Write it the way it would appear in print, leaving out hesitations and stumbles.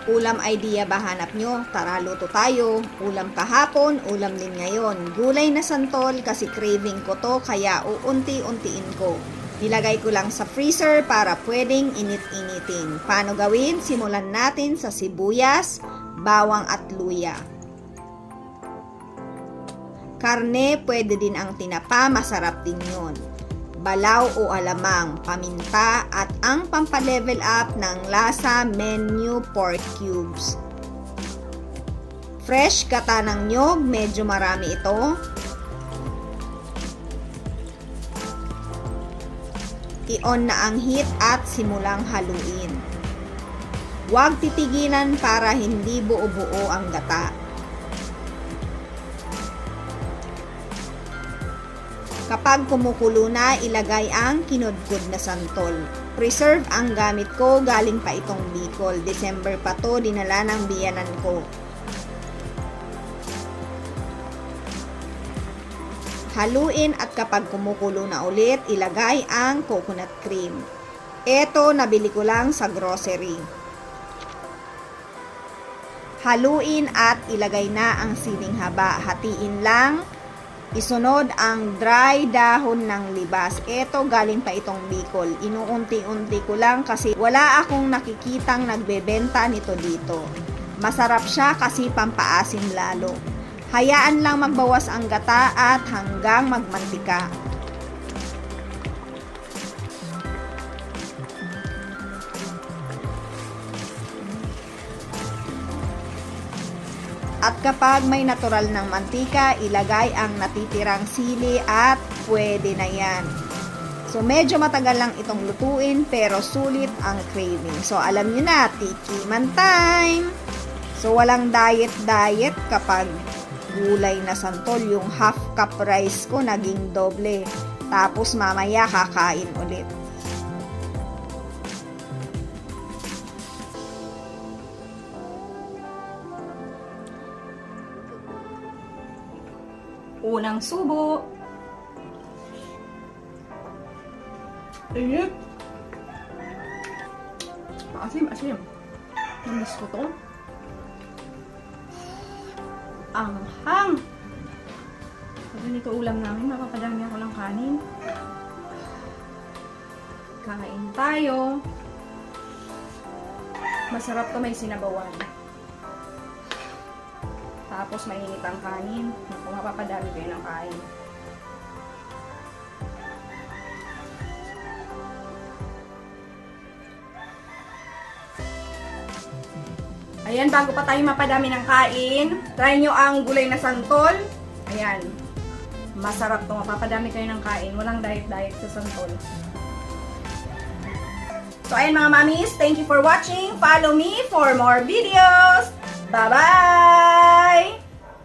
Ulam idea ba hanap nyo? Tara, luto tayo. Ulam kahapon, ulam din ngayon. Gulay na santol kasi craving ko to kaya uunti-untiin ko. Nilagay ko lang sa freezer para pwedeng init-initin. Paano gawin? Simulan natin sa sibuyas, bawang at luya. Karne, pwede din ang tinapa, masarap din yun. Balaw o alamang, paminta at ang pampalevel up ng lasa, menu pork cubes. Fresh gata ng nyog, medyo marami ito. I-on na ang heat at simulang haluin. Huwag titigilan para hindi buo-buo ang gata. Kapag kumukulo na, ilagay ang kinudkod na santol. Preserve ang gamit ko, galing pa itong Bicol. December pa to, dinala ng biyanan ko. Haluin at kapag kumukulo na ulit, ilagay ang coconut cream. Ito, nabili ko lang sa grocery. Haluin at ilagay na ang siling haba. Hatiin lang. Isunod ang dry dahon ng libas. Ito galing pa itong Bicol. Inuunti-unti ko lang kasi wala akong nakikitang nagbebenta nito dito. Masarap siya kasi pampaasim lalo. Hayaan lang magbawas ang gata at hanggang magmantika. At kapag may natural ng mantika, ilagay ang natitirang sili at pwede na yan. So, medyo matagal lang itong lutuin pero sulit ang craving. So, alam nyo na, tikiman time! So, walang diet-diet kapag gulay na santol. Yung half cup rice ko naging doble. Tapos mamaya kakain ulit. Unang subo. Init. Asim. Namiss ko to. Anghang. Sabi nito ulam namin, mapapadami ako ng kanin. Kain tayo. Masarap to, may sinabawan. Tapos mainit ang kanin. Naku, mapapadami kayo ng kain. Ayan, bago pa tayo mapadami ng kain, try nyo ang gulay na santol. Ayan. Masarap to, mapapadami kayo ng kain. Walang diet-diet sa santol. So, ayan mga mamis, thank you for watching. Follow me for more videos. Bye-bye!